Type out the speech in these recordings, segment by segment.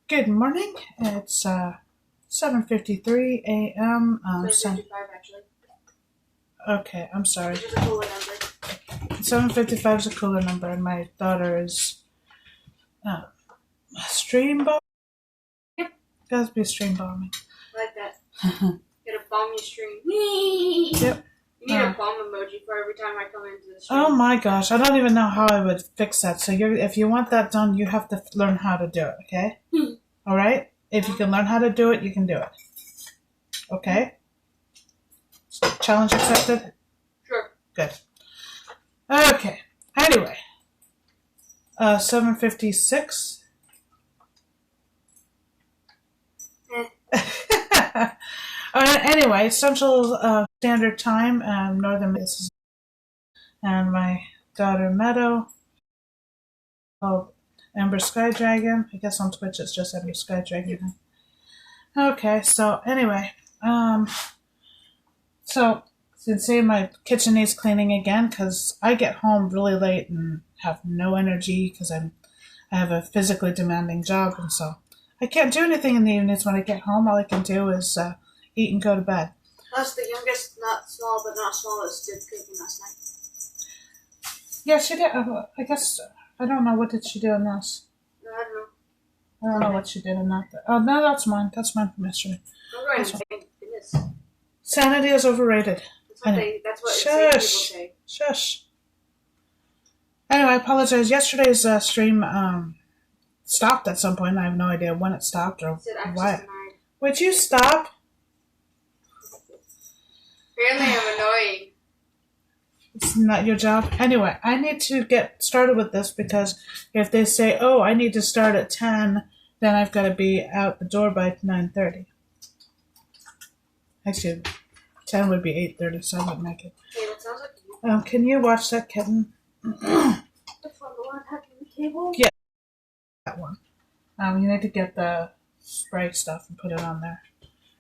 Good morning. It's 7:53 a.m. 7:55 actually. Okay, I'm sorry. Which is a cooler number. 7:55 is a cooler number, and my daughter is stream bomb. Yep. Gotta be stream bombing. I like that. Get a bomb your stream. Yep. You need a bomb emoji for every time I come into the stream. Oh my gosh, I don't even know how I would fix that. So if you want that done, you have to learn how to do it. Okay. All right. If you can learn how to do it, you can do it. Okay. Challenge accepted. Sure. Good. Okay. Anyway, 7:56. Anyway, Central Standard Time, Northern Mississippi, and my daughter Meadow. Oh, Ember Sky Dragon. I guess on Twitch it's just Ember Sky Dragon. Okay. So anyway, so since my kitchen needs cleaning again because I get home really late and have no energy because I have a physically demanding job, and so I can't do anything in the evenings when I get home. All I can do is eat and go to bed. That's the youngest, not small, but not smallest, did cooking last night. Yeah, she did. I guess I don't know, what did she do in this. No, I don't know. I don't know what she did in that. Oh no, that's mine. That's mine from yesterday. I'm going to thank goodness. Sanity is overrated. That's what insane people say. Shush. Anyway, I apologize. Yesterday's stream stopped at some point. I have no idea when it stopped or why. Would you stop? Apparently I'm annoying. It's not your job. Anyway, I need to get started with this because if they say, oh, I need to start at 10, then I've got to be out the door by 9:30. Actually, 10 would be 8:30, so I wouldn't make it. Hey, that sounds like you. Can you watch that kitten? The one hacking the cable? Yeah, that one. You need to get the spray stuff and put it on there.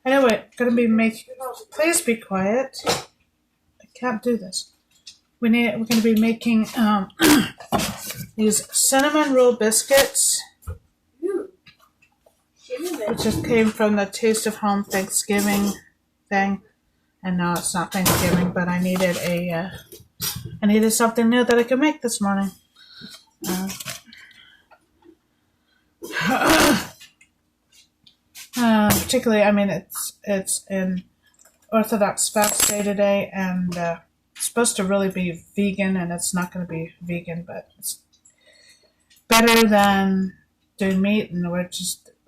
Anyway, gonna be making. Please be quiet. I can't do this. We're gonna be making these cinnamon roll biscuits, which just came from the Taste of Home Thanksgiving thing. And no, it's not Thanksgiving, but I needed something new that I could make this morning. Particularly, I mean, it's an Orthodox fast day today, and it's supposed to really be vegan, and it's not going to be vegan, but it's better than doing meat, and we're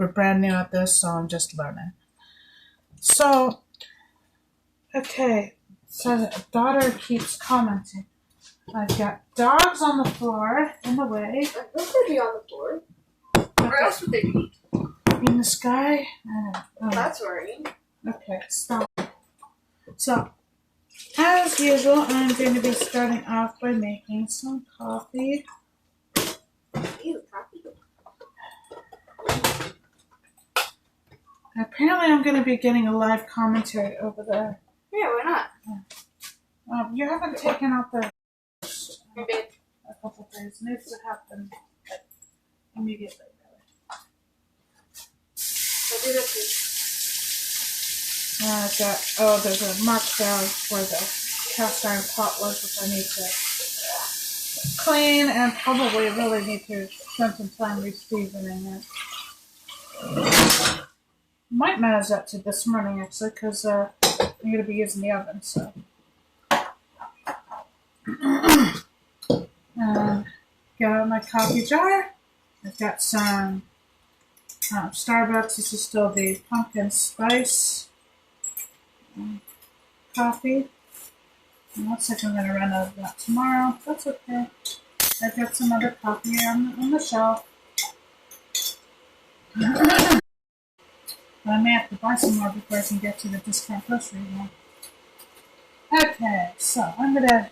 brand new at this, so I'm just learning. So, okay, so daughter keeps commenting. I've got dogs on the floor in the way. Those could be on the floor. Where else would they be? In the sky? That's worrying. Okay, stop. So, as usual, I'm going to be starting off by making some coffee. Ew, coffee. Apparently, I'm going to be getting a live commentary over there. Yeah, why not? You haven't taken out the A couple of days. It needs to happen immediately. I'll do that too. There's a marked down where the cast iron pot was, which I need to clean and probably really need to spend some time re-seasoning it. Might manage that to this morning actually, because I'm going to be using the oven, so. Got out my coffee jar. I've got some Starbucks. This is still the pumpkin spice coffee. It looks like I'm going to run out of that tomorrow. That's okay. I've got some other coffee on the shelf. But I may have to buy some more before I can get to the discount grocery one. Okay, so I'm gonna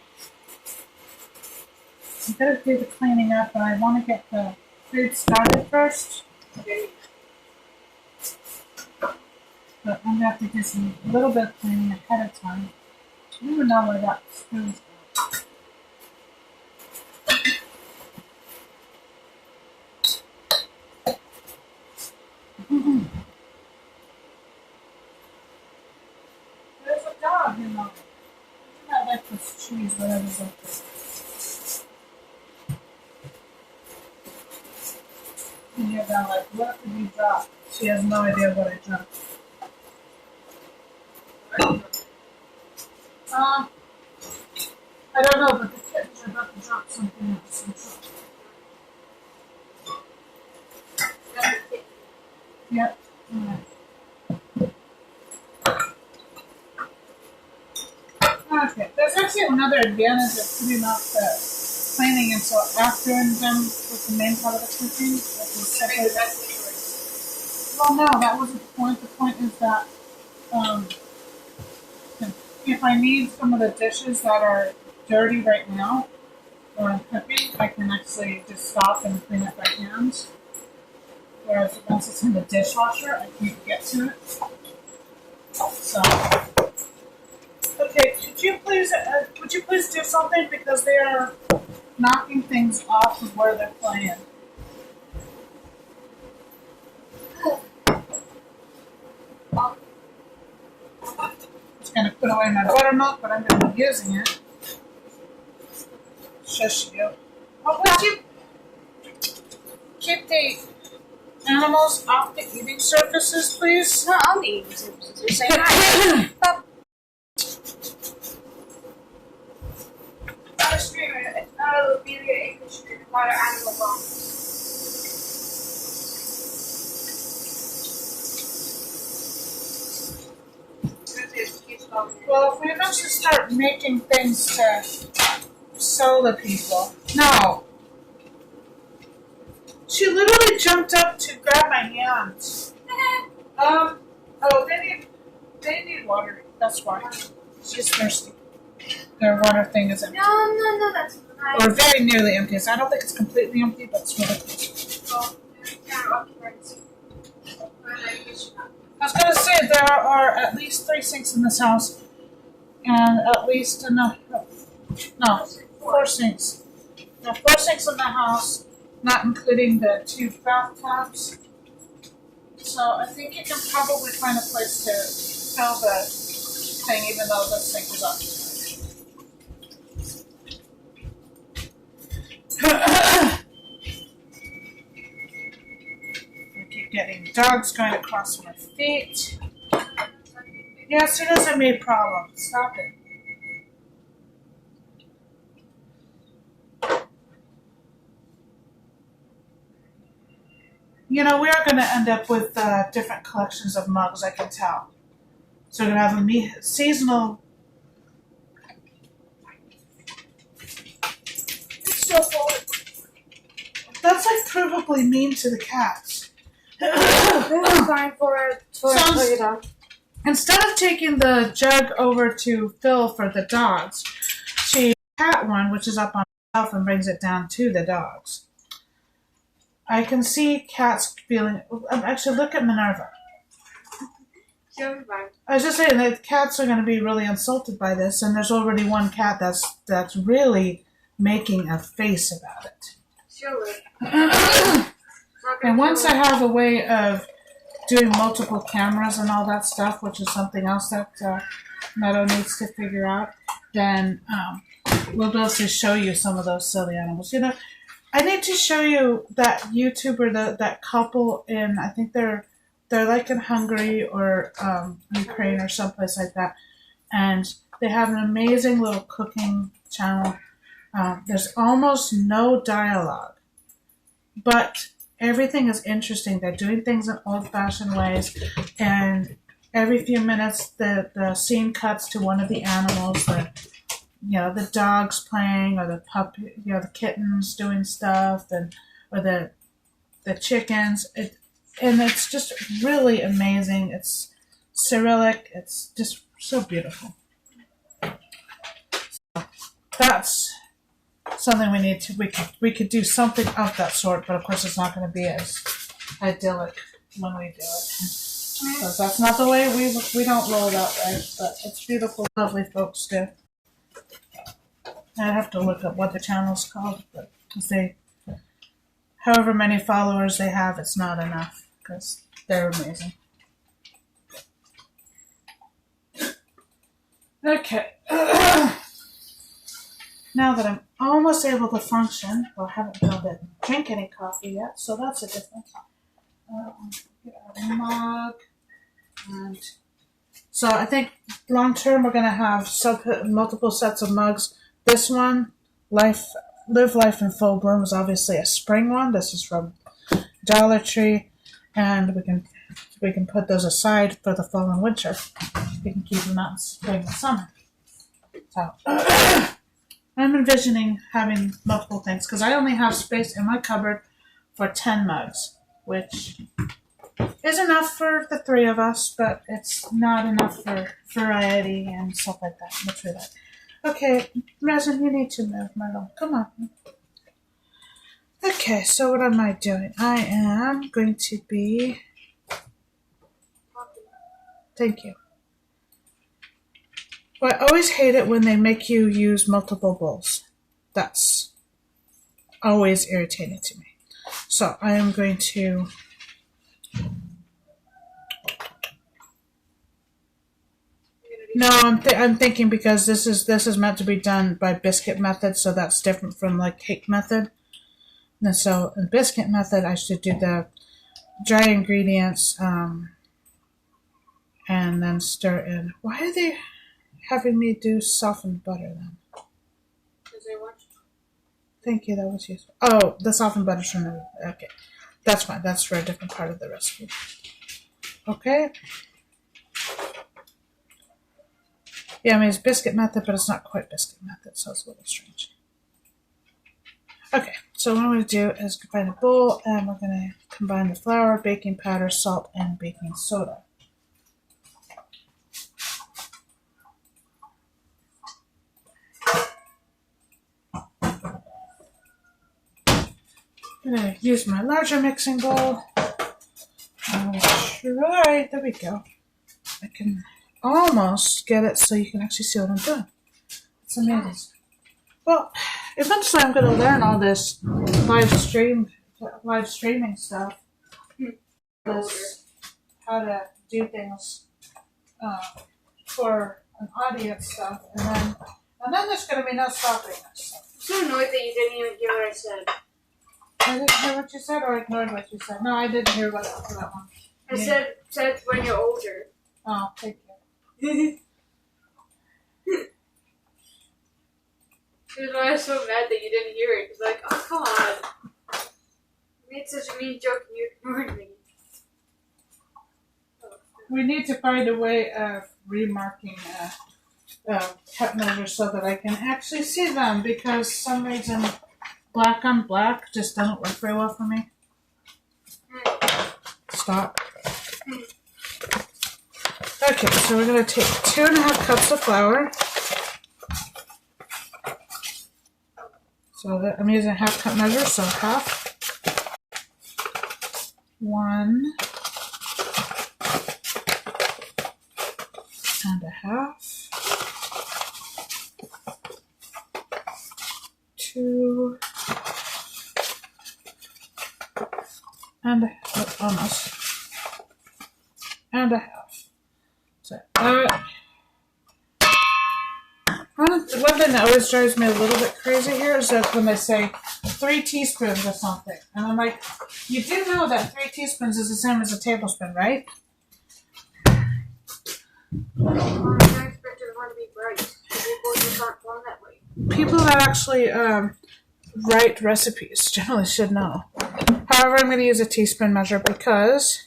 do the cleaning up, but I want to get the food started first. But I'm gonna have to do a little bit of cleaning ahead of time. I don't even know where that spoon's going. There's a dog, you know. I like this cheese, whatever's up there. And you're down like, what did you drop? She has no idea what I dropped. I don't know, but the kittens are about to drop something else. I'm sure. Yep. Alright. Okay. There's actually another advantage of putting off the cleaning until after I'm done with the main part of the cooking. Which is separate. Well, no, that wasn't the point. The point is that if I need some of the dishes that are dirty right now or I'm cooking, I can actually just stop and clean it by hand. Whereas once it's in the dishwasher, I can't get to it. So, okay, would you please do something because they are knocking things off of where they're playing. Just gonna put away my buttermilk, but I'm gonna be using it. Shush you. Oh, would you keep the animals off the eating surfaces, please? No, I'll be eating surfaces. You're saying hi. Stop. Not a streamer. It's not a Ophelia English streamer. Water animal bones. Well, if we eventually start making things to sell to people. No. She literally jumped up to grab my hand. Oh, they need water. That's why. She's thirsty. Their water thing is empty. No, that's nice. Or very nearly empty. So I don't think it's completely empty, but it's really close. Oh, I was going to say there are at least 3 sinks in this house, and at least four sinks. There are 4 sinks in the house, not including the 2 bathtubs. So I think you can probably find a place to fill the thing, even though the sink is occupied. Getting dogs going across my feet. Yeah, as soon as I made problems. Stop it. You know, we are going to end up with different collections of mugs, I can tell. So we're going to have a seasonal. It's so full. That's like provably mean to the cats. This is fine for your dog. Instead of taking the jug over to Phil for the dogs, she cat one, which is up on the shelf, and brings it down to the dogs. I can see cats feeling. Actually, look at Minerva. She'll be fine. I was just saying that cats are going to be really insulted by this, and there's already one cat that's really making a face about it. She'll live. And once I have a way of doing multiple cameras and all that stuff, which is something else that Meadow needs to figure out, then we'll be able to show you some of those silly animals. You know, I need to show you that YouTuber, that couple in, I think they're like in Hungary or Ukraine or someplace like that, and they have an amazing little cooking channel. There's almost no dialogue, but everything is interesting. They're doing things in old-fashioned ways, and every few minutes the scene cuts to one of the animals. The dogs playing, or the puppy, the kittens doing stuff, or the chickens. And it's just really amazing. It's Cyrillic. It's just so beautiful. So that's something we could do something of that sort, but of course it's not going to be as idyllic when we do it. Because that's not the way we don't roll that way, but it's beautiful, lovely folks do. I'd have to look up what the channel's called, but because however many followers they have, it's not enough. because they're amazing. Okay. Now that I'm almost able to function, well, I haven't been able to drink any coffee yet, so that's a difference. Get our mug. And so I think long term we're going to have multiple sets of mugs. This one, Live Life in Full Bloom, is obviously a spring one. This is from Dollar Tree, and we can put those aside for the fall and winter. We can keep them out in spring and summer. So I'm envisioning having multiple things because I only have space in my cupboard for 10 mugs, which is enough for the 3 of us, but it's not enough for variety and stuff like that, which we like. Okay, Resin, you need to move, Myrtle. Come on. Okay, so what am I doing? I am going to be... Thank you. Well, I always hate it when they make you use multiple bowls. That's always irritating to me. So I am going to... No, I'm thinking because this is meant to be done by biscuit method, so that's different from like cake method. And so in biscuit method, I should do the dry ingredients and then stir in. Why are they having me do softened butter then? Because they want you. Thank you, that was useful. Oh, the softened butter's from the... Okay, that's fine. That's for a different part of the recipe. Okay. Yeah, I mean, it's biscuit method, but it's not quite biscuit method, so it's a little strange. Okay, so what I'm going to do is combine a bowl, and we're going to combine the flour, baking powder, salt, and baking soda. I'm going to use my larger mixing bowl. I'll try, there we go. I can almost get it so you can actually see what I'm doing. It's amazing. Well, eventually I'm going to learn all this live streaming stuff. This, how to do things for an audience stuff, and then there's going to be no stopping us. I'm so annoyed that you didn't even hear what I said. I didn't hear what you said, or ignored what you said. No, I didn't hear what for that one. I said when you're older. Oh, thank you. That's why I was so mad that you didn't hear it. It's like, oh, come on. You made such a mean joke and you ignored me. We need to find a way of remarking cup measures so that I can actually see them, because some reason black on black just doesn't work very well for me. Stop. Okay, so we're going to take 2.5 cups of flour. So I'm using a 1/2 cup measure, so half. 1 1/2. 2 1/2, almost. 1/2. So, one thing that always drives me a little bit crazy here is that when they say 3 teaspoons or something, and I'm like, you do know that 3 teaspoons is the same as a tablespoon, right? I expect everyone to be bright. People just aren't born that way. People that actually write recipes generally should know. However, I'm going to use a teaspoon measure because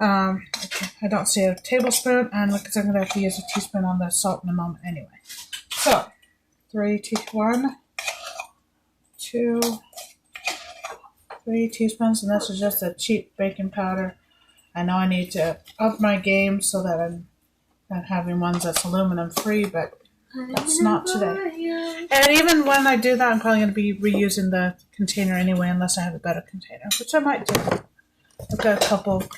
I don't see a tablespoon, and because I'm going to have to use a teaspoon on the salt in a moment anyway. So, 1, 2, 3 teaspoons, and this is just a cheap baking powder. I know I need to up my game so that I'm not having ones that's aluminum free, but that's not today. And even when I do that, I'm probably going to be reusing the container anyway, unless I have a better container, which I might do. I've got a couple of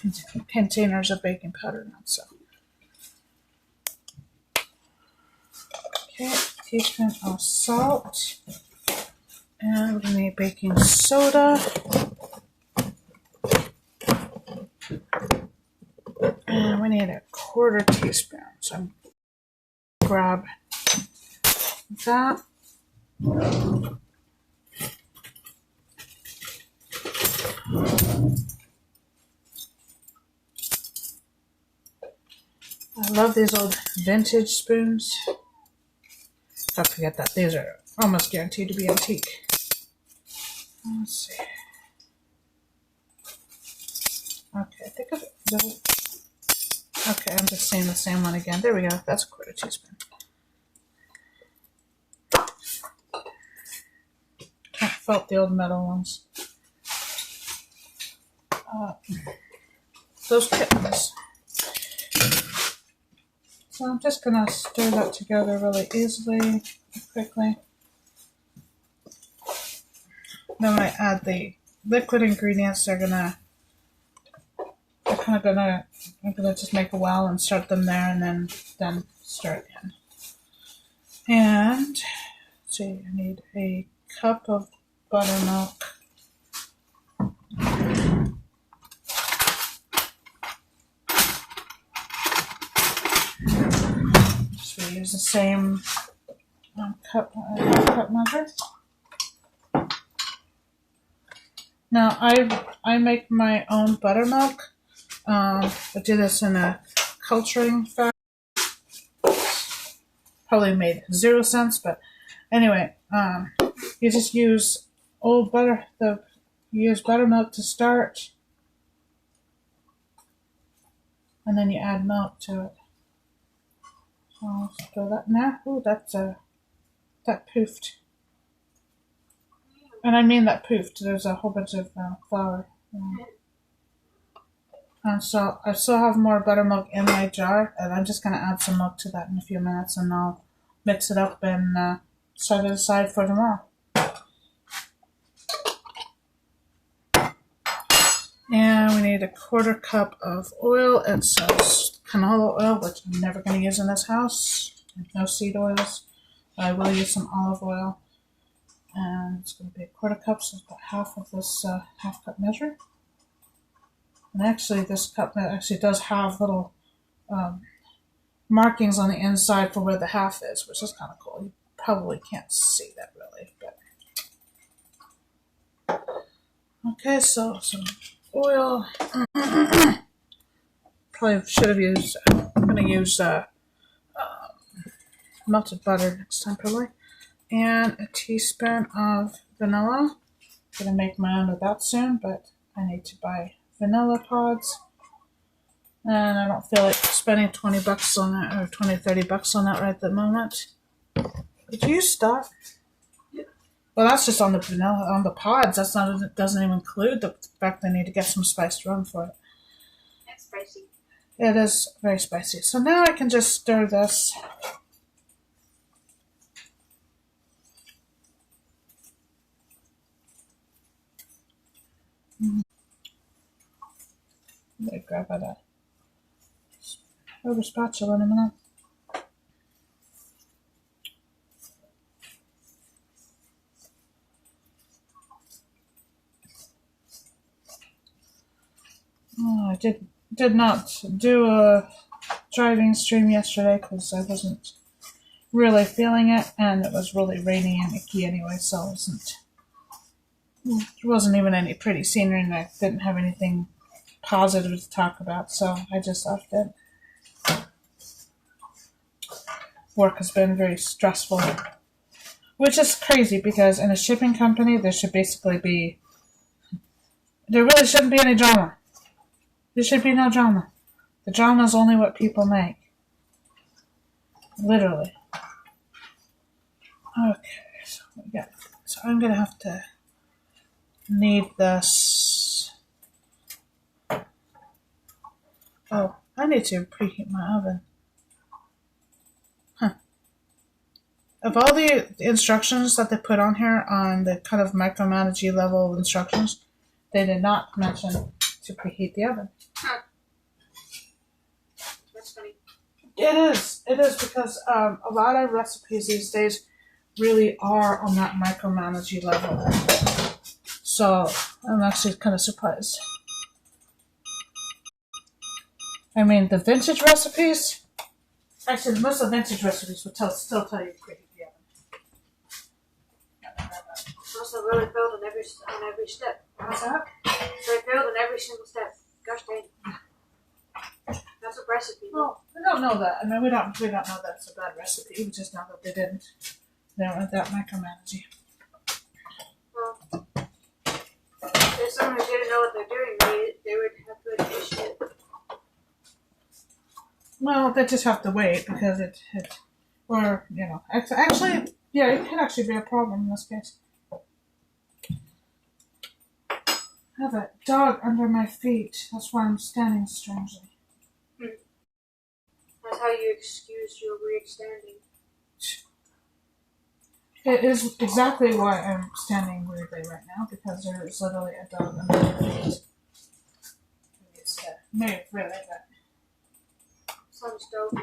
containers of baking powder now, so. Okay, teaspoon of salt. And we're going to need baking soda. 1/4 teaspoon. So I'm grab that. I love these old vintage spoons. Don't forget that these are almost guaranteed to be antique. Let's see. Okay, I think of it. Okay, I'm just seeing the same one again. There we go. That's 1/4 teaspoon. Can't fault the old metal ones. Those kittens. So I'm just gonna stir that together really easily, quickly. Then when I add the liquid ingredients, I'm gonna just make a well and start them there, and then stir it in. And let's see, I need a cup of buttermilk. Just reuse the same cup measure. Now I make my own buttermilk. I do this in a culturing fat. Probably made 0 cents, but anyway, you just use old butter. You use buttermilk to start, and then you add milk to it. So I'll throw that in there. Ooh, that poofed. And I mean that poofed. There's a whole bunch of flour. And so I still have more buttermilk in my jar, and I'm just going to add some milk to that in a few minutes, and I'll mix it up and set it aside for tomorrow. And we need a 1/4 cup of oil. It says canola oil, which I'm never going to use in this house. No seed oils. I will use some olive oil. And it's going to be a 1/4 cup, so about half of this half cup measure. And actually, this cup actually does have little markings on the inside for where the half is, which is kind of cool. You probably can't see that really, but okay. So some oil. Probably should have used. I'm going to use melted butter next time, probably, and a teaspoon of vanilla. I'm going to make my own of that soon, but I need to buy vanilla pods, and I don't feel like spending $20 on it, or $20-30 on that right at the moment. Did you stop? Yeah. Well, that's just on the vanilla, on the pods. That's not. It doesn't even include the fact I need to get some spiced rum for it. That's spicy. It is very spicy. So now I can just stir this. I'm going to grab a rubber spatula in a minute. Oh, I did not do a driving stream yesterday because I wasn't really feeling it, and it was really rainy and icky anyway, so there wasn't even any pretty scenery, and I didn't have anything positive to talk about, so I just left it. Work has been very stressful, which is crazy because in a shipping company there really shouldn't be any drama. There should be no drama. The drama is only what people make. Literally. Okay, so I'm gonna have to need this. Oh, I need to preheat my oven. Of all the instructions that they put on here on the kind of micromanagey level of instructions, they did not mention to preheat the oven. Huh. That's funny. It is because a lot of recipes these days really are on that micromanagey level. So I'm actually kind of surprised. I mean, the vintage recipes. Actually, most of the vintage recipes will still tell you to preheat the oven. Also, really failed on every step. What's that? So I failed on every single step. Gosh dang. That's a recipe. Well, we don't know that. I mean, we don't know that it's a bad recipe. We just know that they didn't. They weren't that micromanaging. Well, if someone who didn't know what they're doing, they would have to initiate it. Well, they just have to wait because or, actually, yeah, it could actually be a problem in this case. I have a dog under my feet. That's why I'm standing strangely. That's how you excuse your weird standing. It is exactly why I'm standing weirdly right now, because there is literally a dog under my feet. It's move, really, but Sounds dope.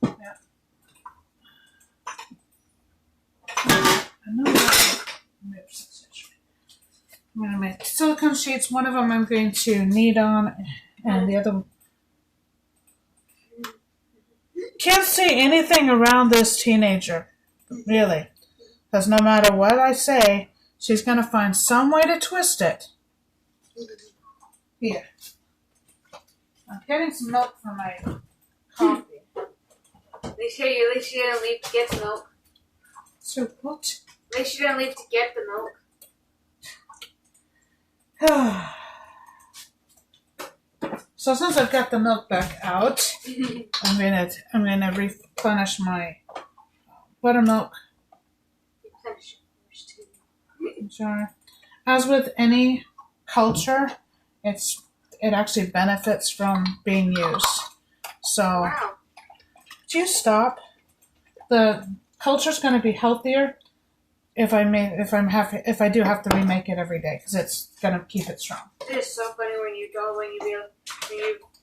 yeah. I know that moves. I'm going to make silicone sheets. One of them I'm going to knead on, and the other can't see anything around this teenager, really. Because no matter what I say, she's going to find some way to twist it. Here. I'm getting some milk for my coffee. At least you didn't leave to get the milk. So what? At least you didn't leave to get the milk. So since I've got the milk back out, I'm gonna replenish my buttermilk jar. As with any culture, it actually benefits from being used. So, Wow. do you stop? The culture's going to be healthier if I do have to remake it every day because it's going to keep it strong. It is so funny when you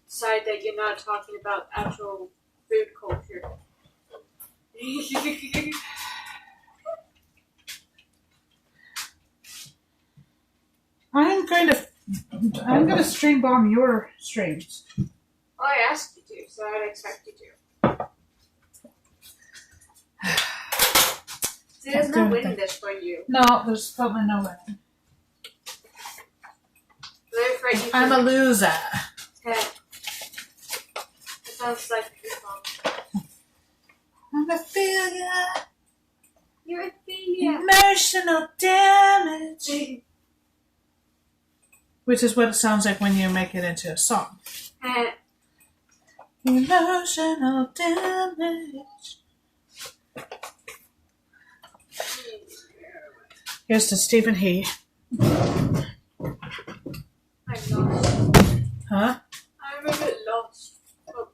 decide that you're not talking about actual food culture. I'm going to stream bomb your streams. Well, I asked you to, so I'd expect you to. See, there's no winning this for you. No, there's probably no winning. I'm a loser. Okay. It sounds like your fault. I'm a failure. You're a failure. Emotional damage. Which is what it sounds like when you make it into a song. Emotional damage. Here's to Stephen He. I'm lost. Huh? I'm a bit lost. Oh,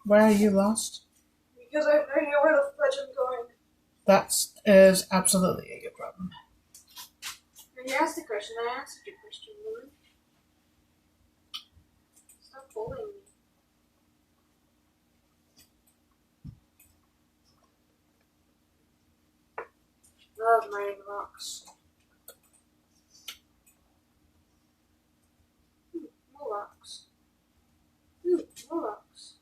Where are you lost? because I have no idea where the fudge I'm going. That is absolutely a good problem. When you asked the question, I answered your question, woman. Stop bullying me. Love mining rocks. More rocks. More rocks.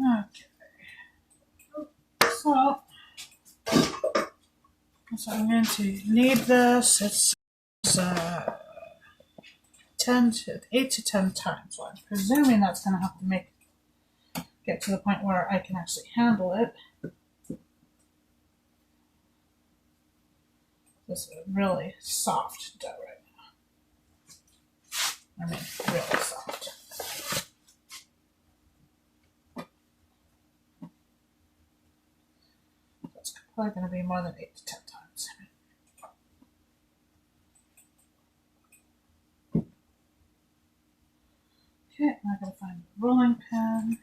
Okay. So I'm going to knead this. It's 8 to 10 times. So I'm presuming that's going to have to get to the point where I can actually handle it. This is really soft dough right now. I mean, really soft. That's probably going to be more than 8 to 10 times. Okay, now I gotta find the rolling pin.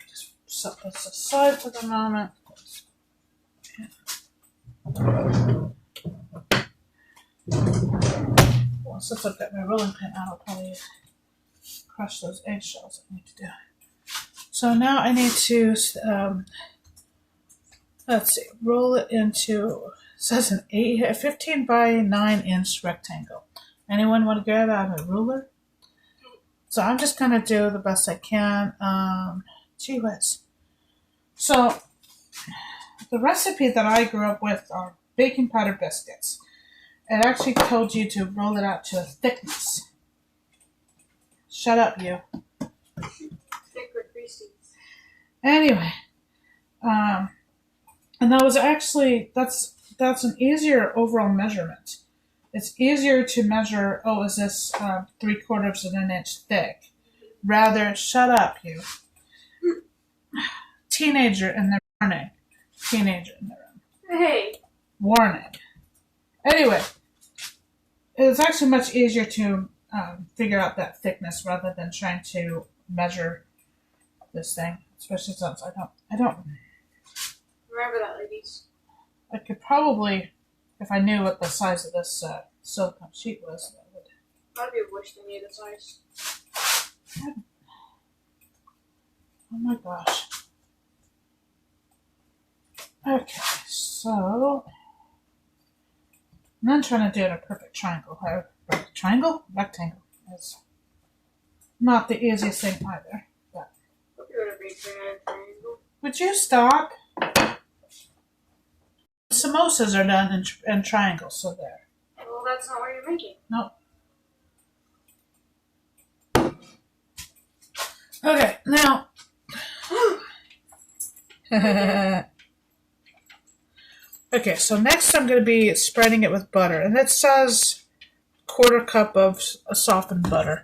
Just set this aside for the moment. Well, since I've got my rolling pin out, I'll probably crush those eggshells I need to do. So now I need to, let's see, roll it into, it says a 15 by 9 inch rectangle. Anyone want to grab out a ruler? So I'm just going to do the best I can. Gee whiz. So the recipe that I grew up with are baking powder biscuits. It actually told you to roll it out to a thickness. Shut up, you. Thick or greasy. Anyway, and that was actually that's an easier overall measurement. It's easier to measure. Oh, is this 3/4 of an inch thick? Rather, shut up, you. Teenager in the morning. Teenager in the room. Hey. Warning. Anyway, it's actually much easier to figure out that thickness rather than trying to measure this thing, especially since I don't. Remember that, ladies. I could probably, if I knew what the size of this silicone sheet was, that would. That'd be a wish they knew the size. Oh my gosh. Okay, so I'm not trying to do it a perfect triangle. Triangle? Rectangle is not the easiest thing either. But Hope you would have made a triangle. would you stop? Samosas are done in triangles, so there. Well, that's not what you're making. Nope. Okay, now. Okay, so next I'm going to be spreading it with butter, and it says 1/4 cup of softened butter.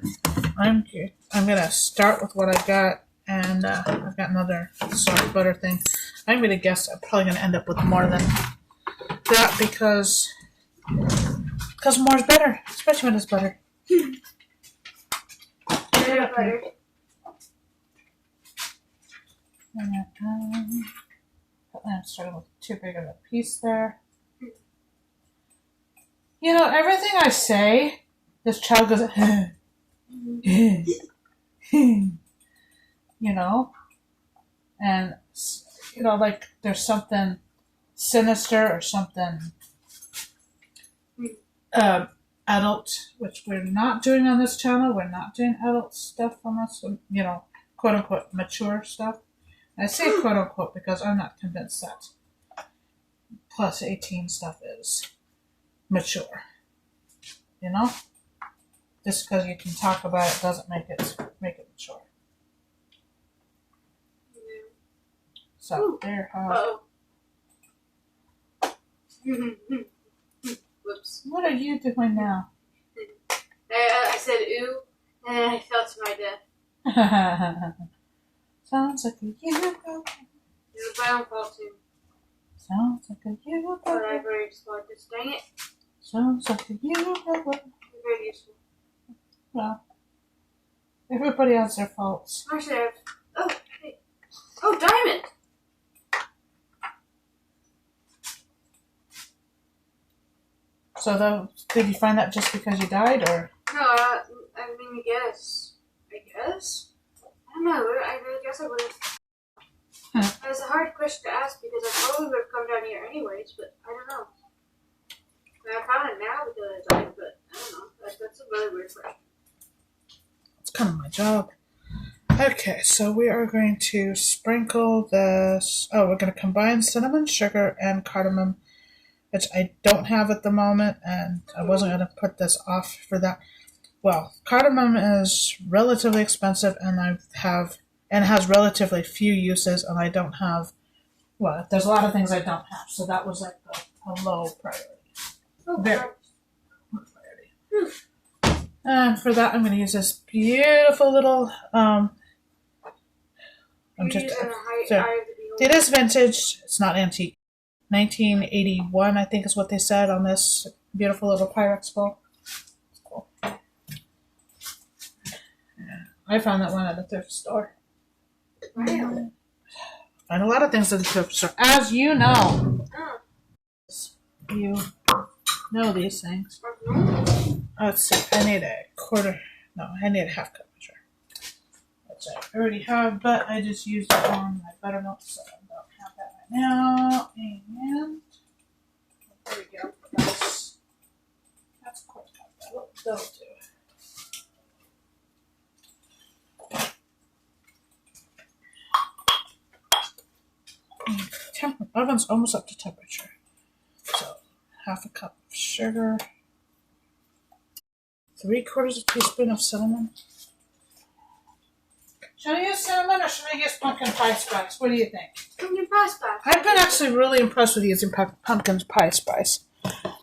I'm going to start with what I got, and I've got another soft butter thing. I'm going to guess I'm probably going to end up with more than that because more is better, especially when it's butter. Butter. I'm starting with too big of a piece there. You know, everything I say, this child goes, you know, and, you know, like there's something sinister or something adult, which we're not doing on this channel. We're not doing adult stuff on this, you know, quote unquote mature stuff. I say quote unquote because I'm not convinced that plus 18 stuff is mature. You know? Just because you can talk about it doesn't make it mature. Yeah. So there Whoops. What are you doing now? I said ooh, and I fell to my death. Sounds like a you. It's my own fault too. Sounds like a you. But I very smart this. Dang it. Sounds like a you. Very useful. Well, everybody has their faults. Actually, oh, hey. Oh, diamond! So did you find that just because you died, or? No, I mean, I guess. I don't know. I really guess I would have. It's a hard question to ask because I probably would have come down here anyways, but I don't know. I found it now because I died, but I don't know. That's a really weird question. It's kind of my job. Okay, so we are going to sprinkle this. Oh, we're going to combine cinnamon, sugar, and cardamom, which I don't have at the moment, and I wasn't going to put this off for that. Well, cardamom is relatively expensive, and has relatively few uses, and I don't have. Well, there's a lot of things I don't have, so that was like a low priority. Very low priority. And for that, I'm going to use this beautiful little. It is vintage. It's not antique. 1981, I think, is what they said on this beautiful little Pyrex bowl. It's cool. Yeah. I found that one at the thrift store. Wow. Find a lot of things at the thrift store, as you know. You know these things. Let's see. I need a quarter. No, I need a half cup. Sure. Which I already have, but I just used it on my buttermilk, so I don't have that right now. And there we go. That's a quarter cup. That'll do. Oven's almost up to temperature. So, half a cup of sugar, 3/4 teaspoon of cinnamon. Should I use cinnamon or should I use pumpkin pie spice? What do you think? Pumpkin pie spice. I've been actually really impressed with using pumpkin pie spice.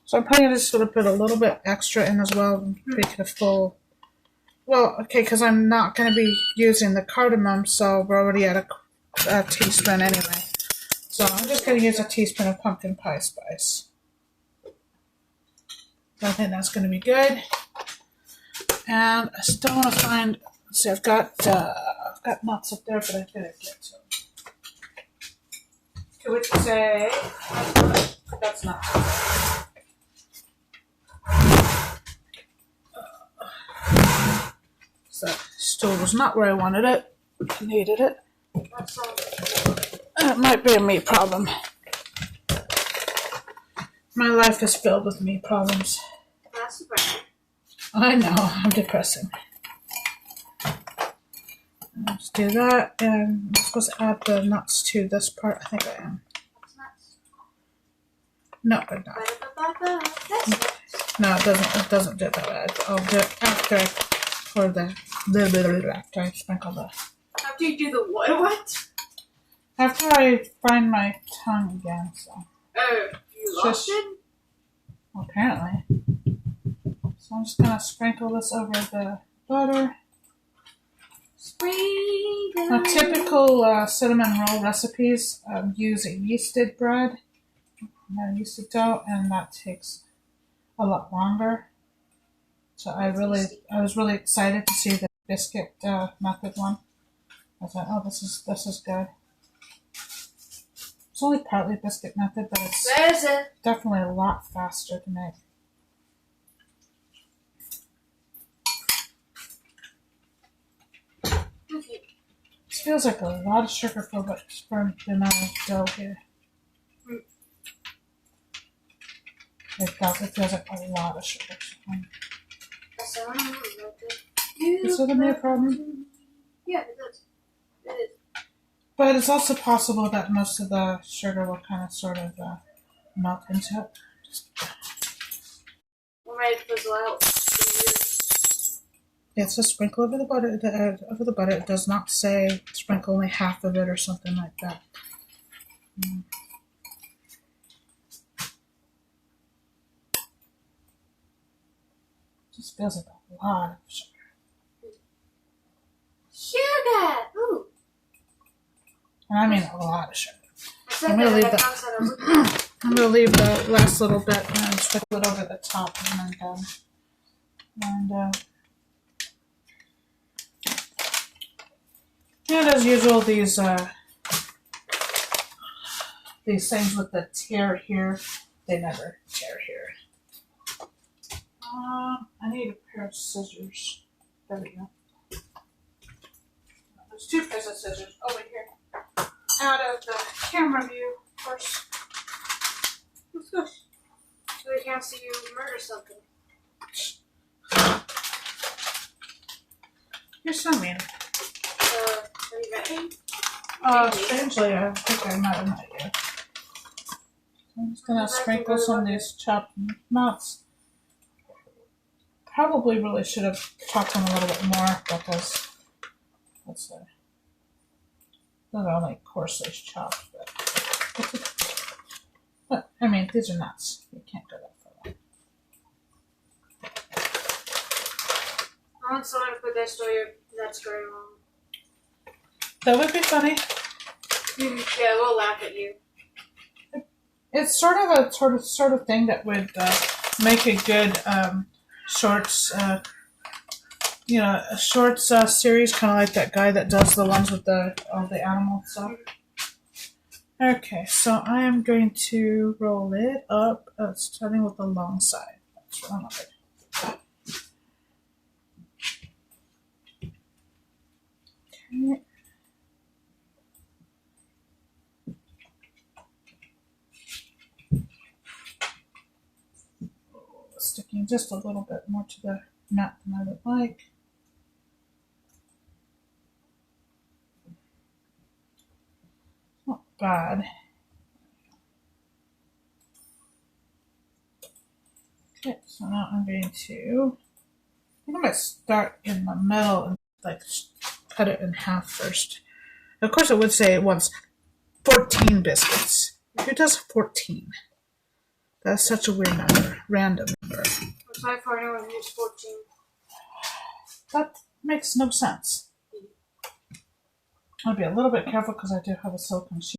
So I'm probably just going to put a little bit extra in as well and make it a full. Well, okay, because I'm not going to be using the cardamom, so we're already at a teaspoon anyway. So I'm just going to use a teaspoon of pumpkin pie spice. I think that's going to be good. And I still want to find. Let's see, I've got nuts up there, but I didn't get to them. To which you say that's not. So stool was not where I wanted it. Needed it. It might be a me problem. My life is filled with me problems. That's depressing. I know, I'm depressing. Let's do that, and I'm supposed to add the nuts to this part. I think I am. That's nuts. No, I'm not. That's nuts. No, it doesn't do it that way. I'll do it after after I sprinkle the. After you do the what? After I find my tongue again, so. Oh, you lost it? Apparently. So I'm just gonna sprinkle this over the butter. Sprinkle. Now, typical cinnamon roll recipes use a yeasted bread, yeasted dough, and that takes a lot longer. So I was really excited to see the biscuit method one. I thought, oh, this is good. It's only partly biscuit method, but it's definitely a lot faster to make. Okay. This feels like a lot of sugar for the amount of dough here. It feels like a lot of sugar. Is that a me problem? Yeah, it does. It is. But it's also possible that most of the sugar will kind of sort of melt into it. We're ready to fizzle out. It's a sprinkle over the butter. It does not say sprinkle only half of it or something like that. Just feels like a lot of sugar. Sugar! Ooh. And I mean a lot of sugar. I'm gonna leave the last little bit and sprinkle it over the top and then done. And and as usual, these things with the tear here, they never tear here. I need a pair of scissors. There we go. There's 2 pairs of scissors over here. Out of the camera view, of course. Let's go. So we can't see you murder something. You're so mean. Are you ready? Strangely, I think I might have met you. I'm just gonna sprinkle some of these chopped nuts. Probably really should have chopped them a little bit more because those are only coarsely chopped. But I mean, these are nuts. You can't go that far. I want someone to put that story nuts going wrong. That would be funny. Yeah, we'll laugh at you. It's sort of thing that would make a good shorts. A shorts series, kind of like that guy that does the ones with all the animal stuff. Okay, so I am going to roll it up, starting with the long side. That's what I wanted. Okay. Sticking just a little bit more to the mat than I would like. Not bad. Okay, so now I'm going to, I think I'm going to start in the middle and like cut it in half first. Of course, it would say it wants 14 biscuits. Who does 14? That's such a weird number, random number. I'm sorry for anyone who's 14. That makes no sense. I'll be a little bit careful because I do have a silicone sheet.